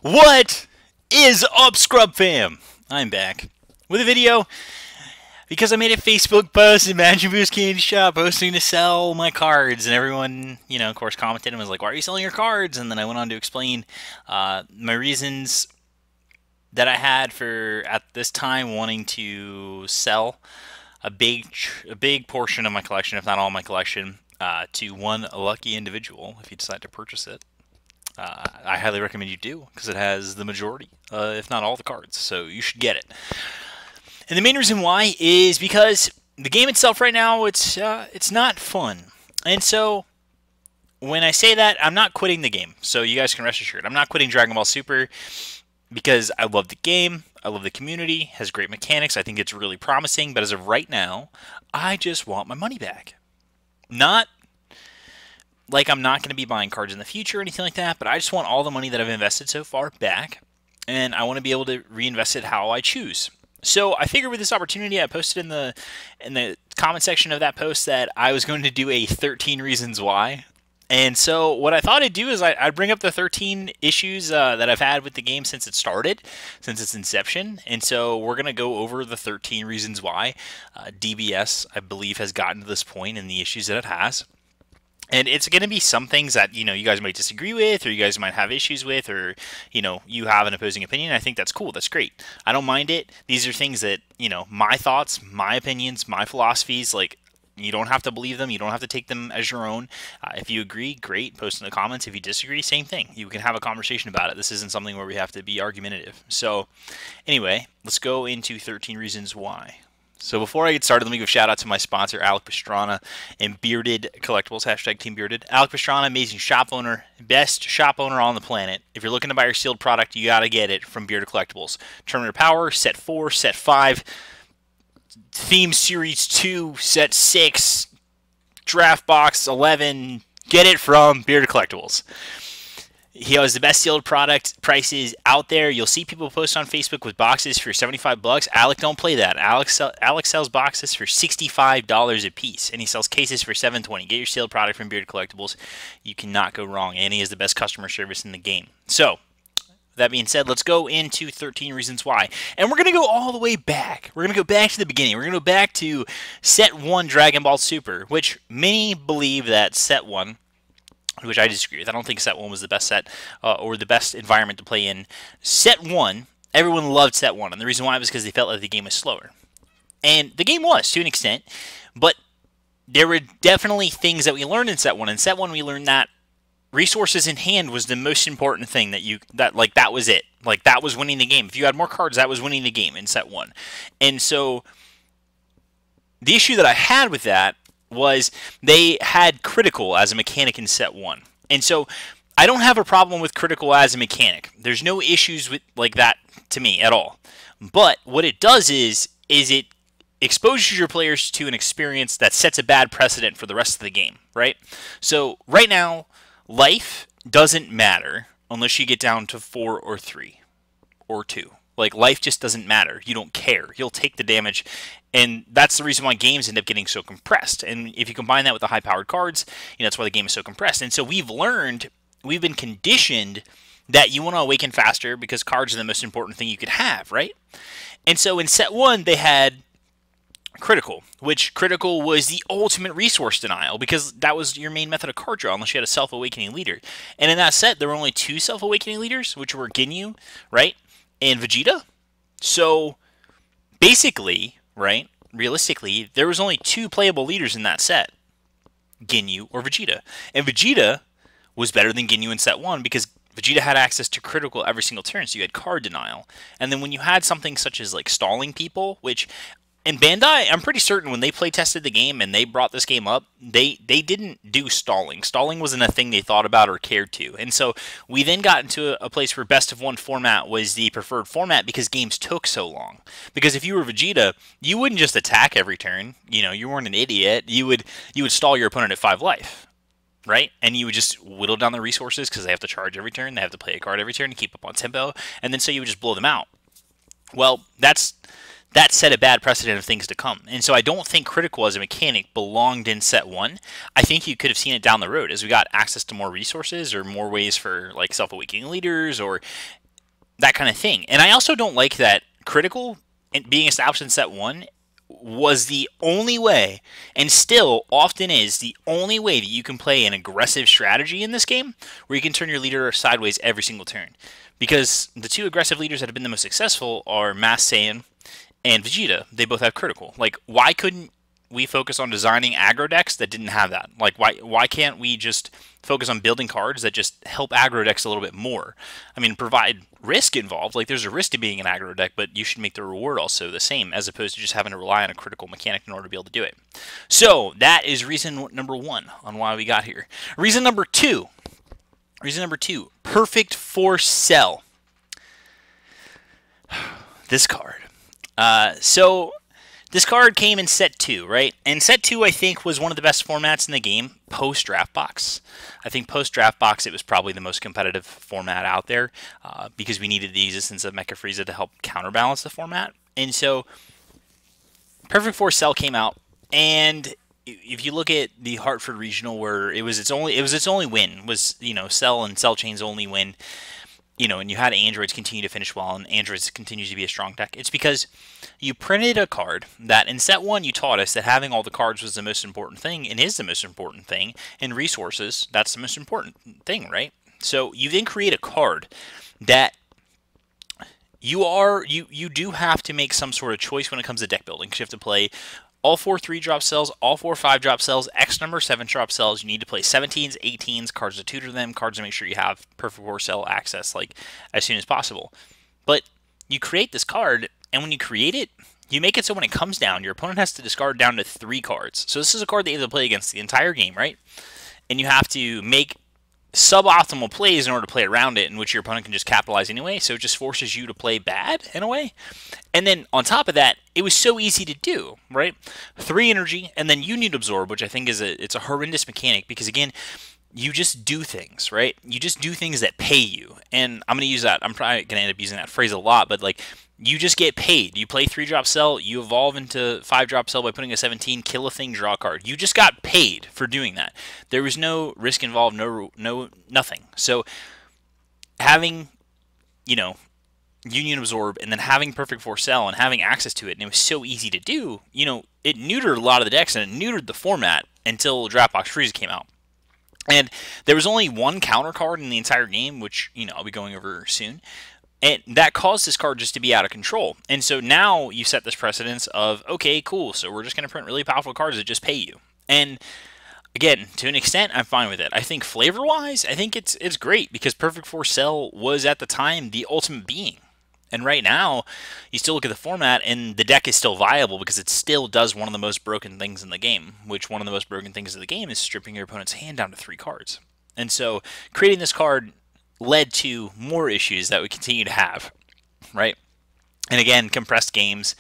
What is up, Scrub Fam? I'm back with a video because I made a Facebook post in Magic Boost Candy Shop posting to sell my cards, and everyone, of course, commented and was like, "Why are you selling your cards?" And then I went on to explain my reasons that I had for at this time wanting to sell a big portion of my collection, if not all my collection, to one lucky individual if you decide to purchase it. I highly recommend you do because it has the majority, if not all, the cards. So you should get it. And the main reason why is because the game itself right now it's not fun. And so when I say that, I'm not quitting the game. So you guys can rest assured, I'm not quitting Dragon Ball Super because I love the game. I love the community. It has great mechanics. I think it's really promising. But as of right now, I just want my money back. Not like I'm not going to be buying cards in the future or anything like that, but I just want all the money that I've invested so far back, and I want to be able to reinvest it how I choose. So I figured with this opportunity, I posted in the comment section of that post that I was going to do a 13 reasons why. And so what I thought I'd do is I'd bring up the 13 issues that I've had with the game since it started, since its inception. And so we're going to go over the 13 reasons why DBS, I believe, has gotten to this point and the issues that it has. And it's going to be some things that, you guys might disagree with, or you guys might have issues with, or, you have an opposing opinion. I think that's cool. That's great. I don't mind it. These are things that, my thoughts, my opinions, my philosophies, like, you don't have to believe them. You don't have to take them as your own. If you agree, great. Post in the comments. If you disagree, same thing. You can have a conversation about it. This isn't something where we have to be argumentative. So, anyway, let's go into 13 reasons why. So before I get started, let me give a shout out to my sponsor, Alec Pastrana and Bearded Collectibles, hashtag Team Bearded. Alec Pastrana, amazing shop owner, best shop owner on the planet. If you're looking to buy your sealed product, you got to get it from Bearded Collectibles. Terminator Power, Set 4, Set 5, Theme Series 2, Set 6, Draft Box 11. Get it from Bearded Collectibles. He has the best sealed product prices out there. You'll see people post on Facebook with boxes for 75 bucks. Alec don't play that. Alec sells boxes for $65 a piece, and he sells cases for $7.20. Get your sealed product from Bearded Collectibles. You cannot go wrong, and he has the best customer service in the game. So, that being said, let's go into 13 reasons why. And we're going to go all the way back. We're going to go back to the beginning. We're going to go back to Set 1 Dragon Ball Super, which many believe that Set 1, which I disagree with. I don't think Set 1 was the best set or the best environment to play in. Set 1, everyone loved Set 1, and the reason why was because they felt like the game was slower. And the game was, to an extent, but there were definitely things that we learned in Set 1. In Set 1, we learned that resources in hand was the most important thing that was it. Like, that was winning the game. If you had more cards, that was winning the game in Set 1. And so, the issue that I had with that was they had critical as a mechanic in Set 1. And so I don't have a problem with critical as a mechanic. There's no issues with like that to me at all. But what it does is it exposes your players to an experience that sets a bad precedent for the rest of the game, right? So right now, life doesn't matter unless you get down to 4 or 3 or 2. Like, life just doesn't matter. You don't care. You'll take the damage, and that's the reason why games end up getting so compressed. And if you combine that with the high-powered cards, that's why the game is so compressed. And so we've been conditioned that you want to awaken faster because cards are the most important thing you could have, right? And so in Set 1, they had critical, which critical was the ultimate resource denial because that was your main method of card draw unless you had a self-awakening leader. And in that set, there were only 2 self-awakening leaders, which were Ginyu, right, and Vegeta. So basically, right, realistically, there was only 2 playable leaders in that set, Ginyu or Vegeta. And Vegeta was better than Ginyu in Set 1 because Vegeta had access to critical every single turn, so you had card denial. And then when you had something such as like stalling people, which in Bandai, I'm pretty certain when they play tested the game and they brought this game up, they didn't do stalling. Stalling wasn't a thing they thought about or cared to. And so we then got into a place where best of 1 format was the preferred format because games took so long. Because if you were Vegeta, you wouldn't just attack every turn. You weren't an idiot. You would stall your opponent at 5 life. Right? And you would just whittle down the resources because they have to charge every turn. They have to play a card every turn to keep up on tempo. And then so you would just blow them out. Well, that set a bad precedent of things to come. And so I don't think critical as a mechanic belonged in Set 1. I think you could have seen it down the road as we got access to more resources or more ways for like self-awakening leaders or that kind of thing. And I also don't like that critical being established in set 1 was the only way, and still often is the only way, that you can play an aggressive strategy in this game where you can turn your leader sideways every single turn. Because the two aggressive leaders that have been the most successful are Master Saiyan and Vegeta. They both have critical. Like, why couldn't we focus on designing aggro decks that didn't have that? Like, why can't we just focus on building cards that just help aggro decks a little bit more? I mean, provide risk involved. Like, there's a risk to being an aggro deck, but you should make the reward also the same, as opposed to just having to rely on a critical mechanic in order to be able to do it. So that is reason number 1 on why we got here. Reason number 2. Perfect Force Cell. This card. So this card came in set 2, right? And set 2, I think, was one of the best formats in the game post-draft box. I think post-draft box, it was probably the most competitive format out there because we needed the existence of Mecha Frieza to help counterbalance the format. And so Perfect Force Cell came out, and if you look at the Hartford Regional, where it was its only win, was, you know, Cell and Cell Chain's only win, you know, and you had Androids continue to finish well, and Androids continues to be a strong deck. It's because you printed a card that in set 1 you taught us that having all the cards was the most important thing, and is the most important thing, and resources, that's the most important thing, right? So you then create a card that you do have to make some sort of choice when it comes to deck building, because you have to play all 4 3-drop cells, all 4 5-drop cells, X number 7-drop cells. You need to play 17s, 18s, cards to tutor them, cards to make sure you have Perfect Force Cell access like as soon as possible. But you create this card, and when you create it, you make it so when it comes down, your opponent has to discard down to 3 cards. So this is a card that you have to play against the entire game, right? And you have to make suboptimal plays in order to play around it, in which your opponent can just capitalize anyway, so it just forces you to play bad in a way. And then on top of that, it was so easy to do, right? 3 energy, and then you need absorb, which I think is it's a horrendous mechanic, because again, you just do things, right? You just do things that pay you. And I'm going to use that, I'm probably going to end up using that phrase a lot, but like, you just get paid. You play 3-drop cell, you evolve into 5-drop cell by putting a 17, kill a thing, draw a card. You just got paid for doing that. There was no risk involved, nothing. So having, you know, Union Absorb, and then having Perfect Force Cell and having access to it, and it was so easy to do, you know, it neutered a lot of the decks, and it neutered the format until Draftbox Frieza came out. And there was only one counter card in the entire game, which, you know, I'll be going over soon. And that caused this card just to be out of control. And so now you set this precedence of, okay, cool, so we're just going to print really powerful cards that just pay you. And again, to an extent, I'm fine with it. I think flavor-wise, I think it's great, because Perfect Force Cell was at the time the ultimate being. And right now, you still look at the format, and the deck is still viable because it still does one of the most broken things in the game, which one of the most broken things in the game is stripping your opponent's hand down to 3 cards. And so creating this card led to more issues that we continue to have, right? And again, compressed games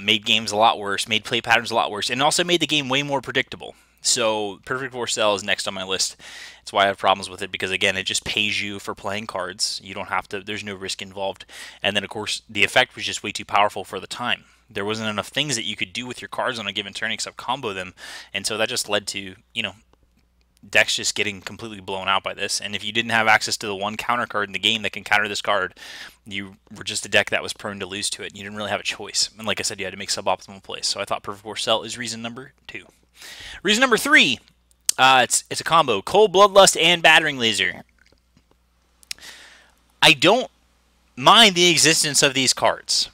made games a lot worse, made play patterns a lot worse, and also made the game way more predictable. So Perfect Force Cell is next on my list. That's why I have problems with it, because again, it just pays you for playing cards. You don't have to, there's no risk involved. And then of course, the effect was just way too powerful for the time. There wasn't enough things that you could do with your cards on a given turn except combo them. And so that just led to, you know, decks just getting completely blown out by this. And if you didn't have access to the one counter card in the game that can counter this card, you were just a deck that was prone to lose to it. You didn't really have a choice. And like I said, you had to make suboptimal plays. So I thought Perfect Force Cell is reason number 2. Reason number 3, it's a combo. Cold Bloodlust and Battering Laser. I don't mind the existence of these cards.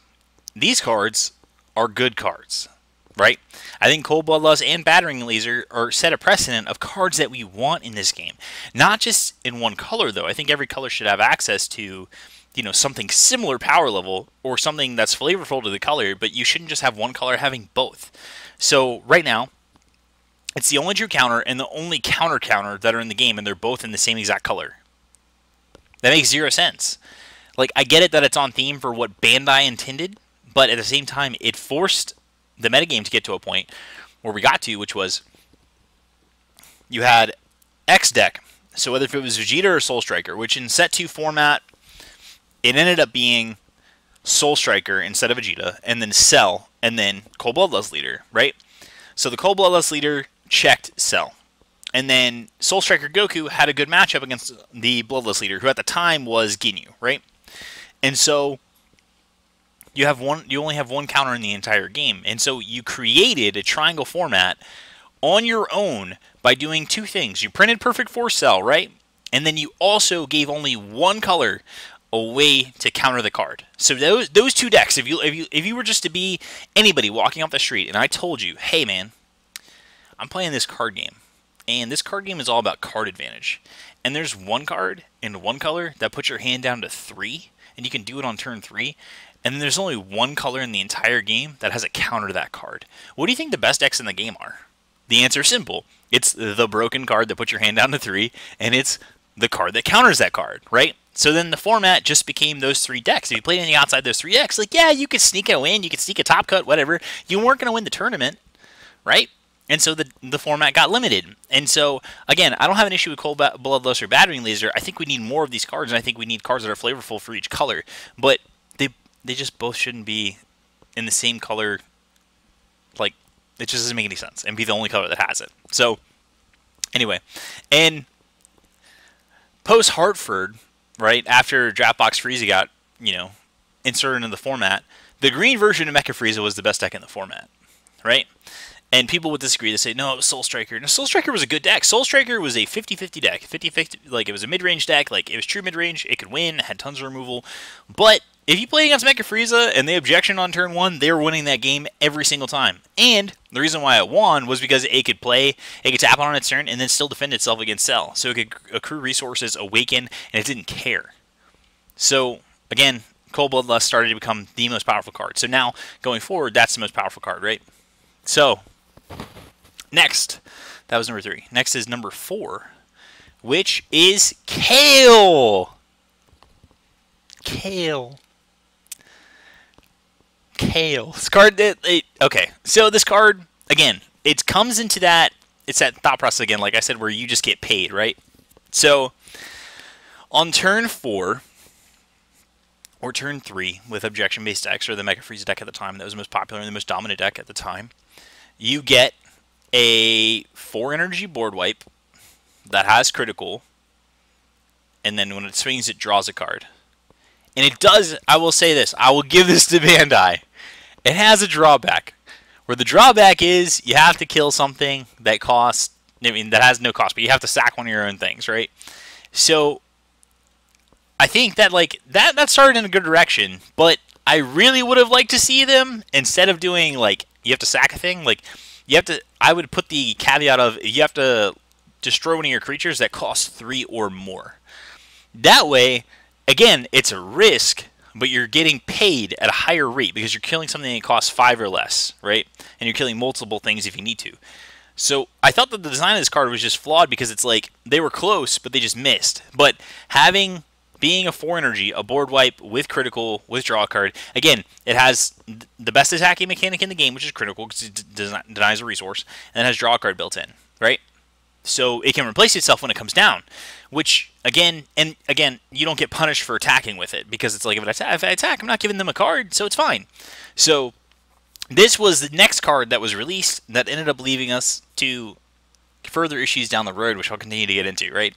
These cards are good cards, right? I think Cold Bloodlust and Battering Laser are set a precedent of cards that we want in this game. Not just in one color, though. I think every color should have access to, you know, something similar power level or something that's flavorful to the color, but you shouldn't just have one color having both. So right now, it's the only true counter and the only counter that are in the game, and they're both in the same exact color. That makes 0 sense. Like, I get it that it's on theme for what Bandai intended, but at the same time, it forced the metagame to get to a point where we got to, which was you had X deck. So whether if it was Vegeta or Soul Striker, which in set 2 format, it ended up being Soul Striker instead of Vegeta, and then Cell, and then Cold Bloodlust Leader, right? So the Cold Bloodlust Leader checked Cell. And then Soul Striker Goku had a good matchup against the Bloodlust Leader, who at the time was Ginyu, right? And so you only have one counter in the entire game. And so you created a triangle format on your own by doing two things. You printed Perfect Force Cell, right? And then you also gave only one color a way to counter the card. So those two decks, if you were just to be anybody walking off the street and I told you, hey man, I'm playing this card game, and this card game is all about card advantage, and there's one card in one color that puts your hand down to 3, and you can do it on turn 3, and then there's only one color in the entire game that has a counter to that card. What do you think the best decks in the game are? The answer is simple. It's the broken card that puts your hand down to 3, and it's the card that counters that card, right? So then the format just became those 3 decks. If you played anything outside those 3 decks, like, yeah, you could sneak a win, you could sneak a top cut, whatever. You weren't going to win the tournament, right? And so the format got limited. And so, again, I don't have an issue with Cold Bloodlust or Battering Laser. I think we need more of these cards, and I think we need cards that are flavorful for each color. But they just both shouldn't be in the same color. Like, it just doesn't make any sense, and be the only color that has it. So, anyway. And post-Hartford, right, after Draftbox Frieza got, inserted into the format, the green version of Mecha Frieza was the best deck in the format, right? And people would disagree. They say, no, it was Soul Striker. No, Soul Striker was a good deck. Soul Striker was a 50-50 deck. 50-50, like, it was a mid-range deck. Like, it was true mid-range. It could win. It had tons of removal. But if you played against Mecha Frieza and they objection on turn 1, they were winning that game every single time. And the reason why it won was because it could tap on its turn and then still defend itself against Cell. So it could accrue resources, awaken, and it didn't care. So, again, Cold Bloodlust started to become the most powerful card. So now, going forward, that's the most powerful card, right? So, next, that was number 3. Next is number 4, which is Kale. Kale. This card, okay. So this card, again, it comes into that, it's that thought process again, like I said, where you just get paid, right? So, on turn 4, or turn 3, with objection-based decks, or the Mecha Frieza deck at the time, that was the most popular and the most dominant deck at the time, you get a 4-energy board wipe that has critical, and then when it swings, it draws a card. And it does, I will say this, I will give this to Bandai. It has a drawback, where the drawback is you have to kill something that costs, that has no cost, but you have to sack one of your own things, right? So, I think that, that started in a good direction, but I really would have liked to see them, instead of doing, you have to sack a thing, I would put the caveat of, you have to destroy one of your creatures that costs 3 or more. That way, again, it's a risk, but you're getting paid at a higher rate because you're killing something that costs 5 or less, right? And you're killing multiple things if you need to. So I thought that the design of this card was just flawed because it's like they were close, but they just missed. But being a 4-energy, a board wipe with critical, with draw a card, again, it has the best attacking mechanic in the game, which is critical because it denies a resource, and it has draw a card built in, right? So it can replace itself when it comes down, which, again, you don't get punished for attacking with it, because it's like, if I attack, I'm not giving them a card, so it's fine. So this was the next card that was released that ended up leaving us to further issues down the road, which I'll continue to get into, right?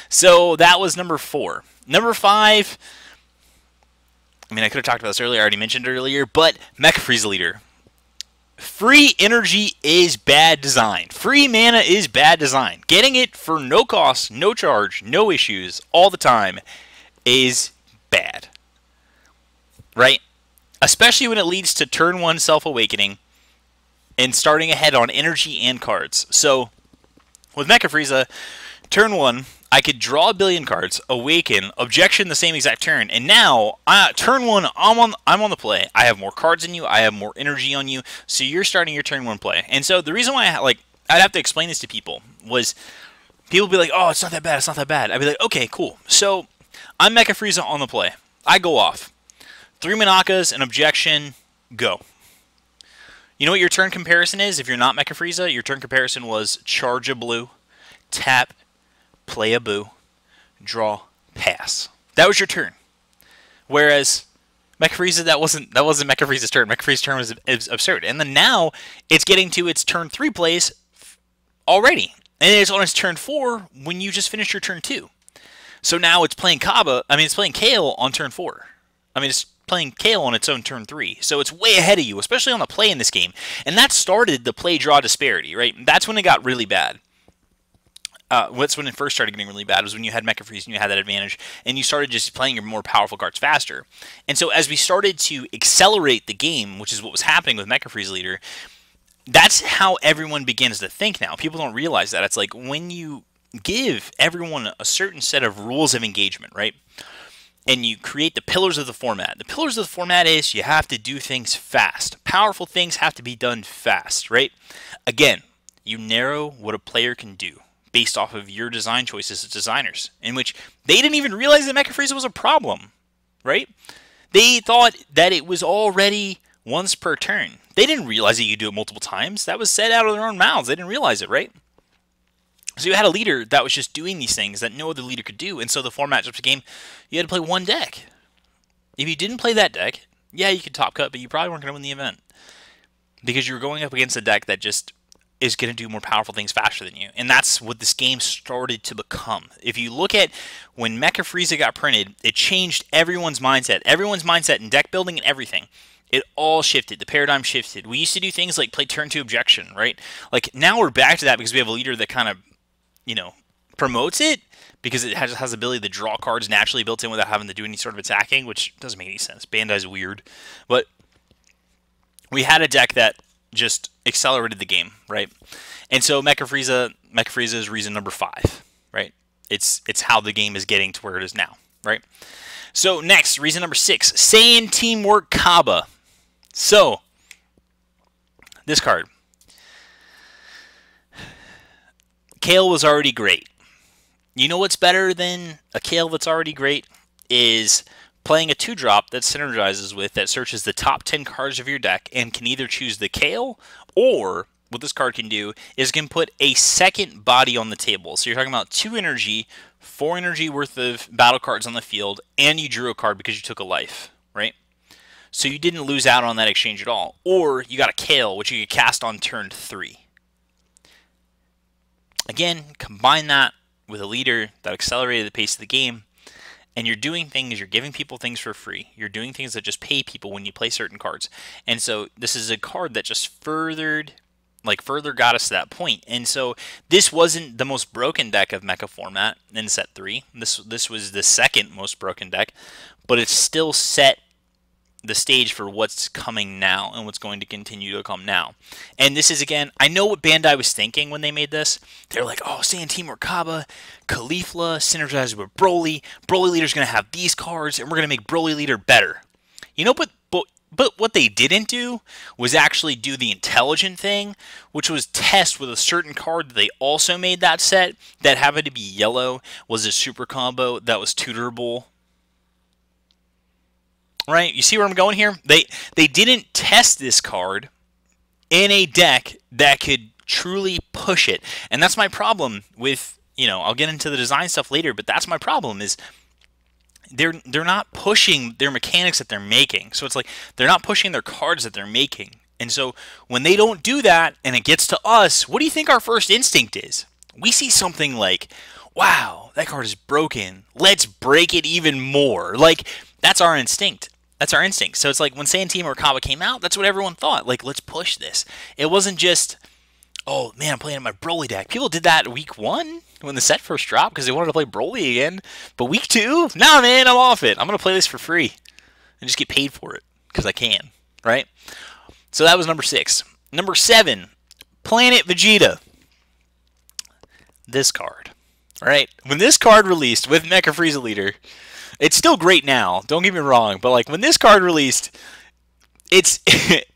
So that was number 4. Number 5, I could have talked about this earlier, I already mentioned it earlier, but Mecha Frieza Leader. Free energy is bad design. Free mana is bad design. Getting it for no cost, no charge, no issues, all the time is bad. Right? Especially when it leads to turn 1 self-awakening and starting ahead on energy and cards. So, with Mecha Frieza, turn 1, I could draw a billion cards, awaken, objection the same exact turn, and now, turn 1, I'm on the play. I have more cards than you, I have more energy on you, so you're starting your turn 1 play. And so the reason why I'd have to explain this to people was, people would be like, oh, it's not that bad, it's not that bad. I'd be like, okay, cool. So, I'm Mecha Frieza on the play. I go off. 3 Monakas, an objection, go. You know what your turn comparison is if you're not Mecha Frieza? Your turn comparison was charge a blue, tap, play a boo, draw, pass. That was your turn. Whereas Mecha Frieza, that wasn't Mecha Frieza's turn. Mecha Frieza's turn was absurd. And then now it's getting to its turn 3 plays already. And it's on its turn 4 when you just finished your turn 2. So now it's playing it's playing Kale on turn 4. I mean, it's playing Kale on its own turn 3, so it's way ahead of you, especially on the play in this game. And that started the play-draw disparity, right? That's when it got really bad. What's when it first started getting really bad was when you had Mecha Freeze and you had that advantage, and you started just playing your more powerful cards faster. And so as we started to accelerate the game, which is what was happening with Mecha Freeze Leader, that's how everyone begins to think now. People don't realize that. It's like when you give everyone a certain set of rules of engagement, right? And you create the pillars of the format. The pillars of the format is you have to do things fast. Powerful things have to be done fast, right? Again, you narrow what a player can do based off of your design choices as designers, in which they didn't even realize that Mecha Freeze was a problem, right? They thought that it was already once per turn. They didn't realize that you could do it multiple times. That was said out of their own mouths. They didn't realize it, right? So you had a leader that was just doing these things that no other leader could do, and so the format just became you had to play one deck. If you didn't play that deck, yeah, you could top cut, but you probably weren't going to win the event because you were going up against a deck that just is going to do more powerful things faster than you. And that's what this game started to become. If you look at when Mecha Frieza got printed, it changed everyone's mindset. Everyone's mindset in deck building and everything. It all shifted. The paradigm shifted. We used to do things like play turn 2 objection, right? Like now we're back to that because we have a leader that kind of, you know, promotes it because it has the ability to draw cards naturally built in without having to do any sort of attacking, which doesn't make any sense. Bandai's weird. But we had a deck that just accelerated the game, right? And so Mecha Frieza is reason number 5, right? It's how the game is getting to where it is now, right? So next, reason number 6, Saiyan Teamwork Kaba. So this card, Kale was already great. You know what's better than a Kale that's already great is playing a 2-drop that synergizes with, that searches the top 10 cards of your deck and can either choose the Kale, or what this card can do is can put a second body on the table. So you're talking about 2 energy, 4 energy worth of battle cards on the field, and you drew a card because you took a life, right? So you didn't lose out on that exchange at all. Or you got a Kale, which you could cast on turn 3. Again, combine that with a leader that accelerated the pace of the game, and you're doing things, you're giving people things for free. You're doing things that just pay people when you play certain cards. And so this is a card that just further got us to that point. And so this wasn't the most broken deck of Mecha format in set 3. This was the second most broken deck, but it still set the stage for what's coming now and what's going to continue to come now. And this is, again, I know what Bandai was thinking when they made this. They're like, oh, Saiyan Teamwork Kaba, Caulifla, synergized with Broly. Broly Leader's going to have these cards, and we're going to make Broly Leader better. You know, but what they didn't do was actually do the intelligent thing, which was test with a certain card that they also made that set that happened to be yellow, was a super combo that was tutorable. Right? You see where I'm going here? They didn't test this card in a deck that could truly push it. And that's my problem with, you know, I'll get into the design stuff later, but that's my problem is they're not pushing their mechanics that they're making. So it's like they're not pushing their cards that they're making. And so when they don't do that and it gets to us, what do you think our first instinct is? We see something like, wow, that card is broken. Let's break it even more. Like, that's our instinct. That's our instinct. So it's like when Saiyan Teamwork Kaba came out, that's what everyone thought. Like, let's push this. It wasn't just, oh, man, I'm playing in my Broly deck. People did that week 1 when the set first dropped because they wanted to play Broly again. But week 2, nah, man, I'm off it. I'm going to play this for free and just get paid for it because I can, right? So that was number 6. Number 7, Planet Vegeta. This card, right? When this card released with Mecha Frieza Leader, it's still great now, don't get me wrong, but like when this card released, it's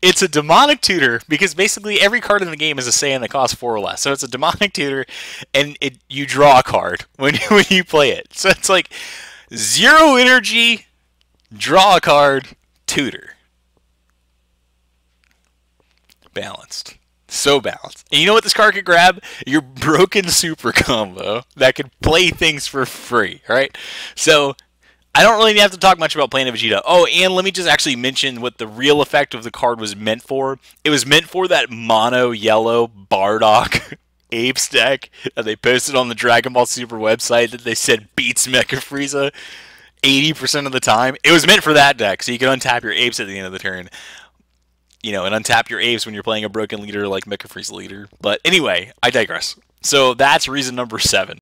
it's a demonic tutor because basically every card in the game is a Saiyan that costs 4 or less. So it's a demonic tutor, and you draw a card when you play it. So it's like 0 energy, draw a card, tutor. Balanced. So balanced. And you know what this card could grab? Your broken super combo that could play things for free, right? So I don't really have to talk much about Planet Vegeta. Oh, and let me just actually mention what the real effect of the card was meant for. It was meant for that mono yellow Bardock Apes deck that they posted on the Dragon Ball Super website that they said beats Mecha Frieza. 80% of the time. It was meant for that deck, so you can untap your apes at the end of the turn. You know, and untap your apes when you're playing a broken leader like Mecha Freeze leader. But anyway, I digress. So that's reason number 7.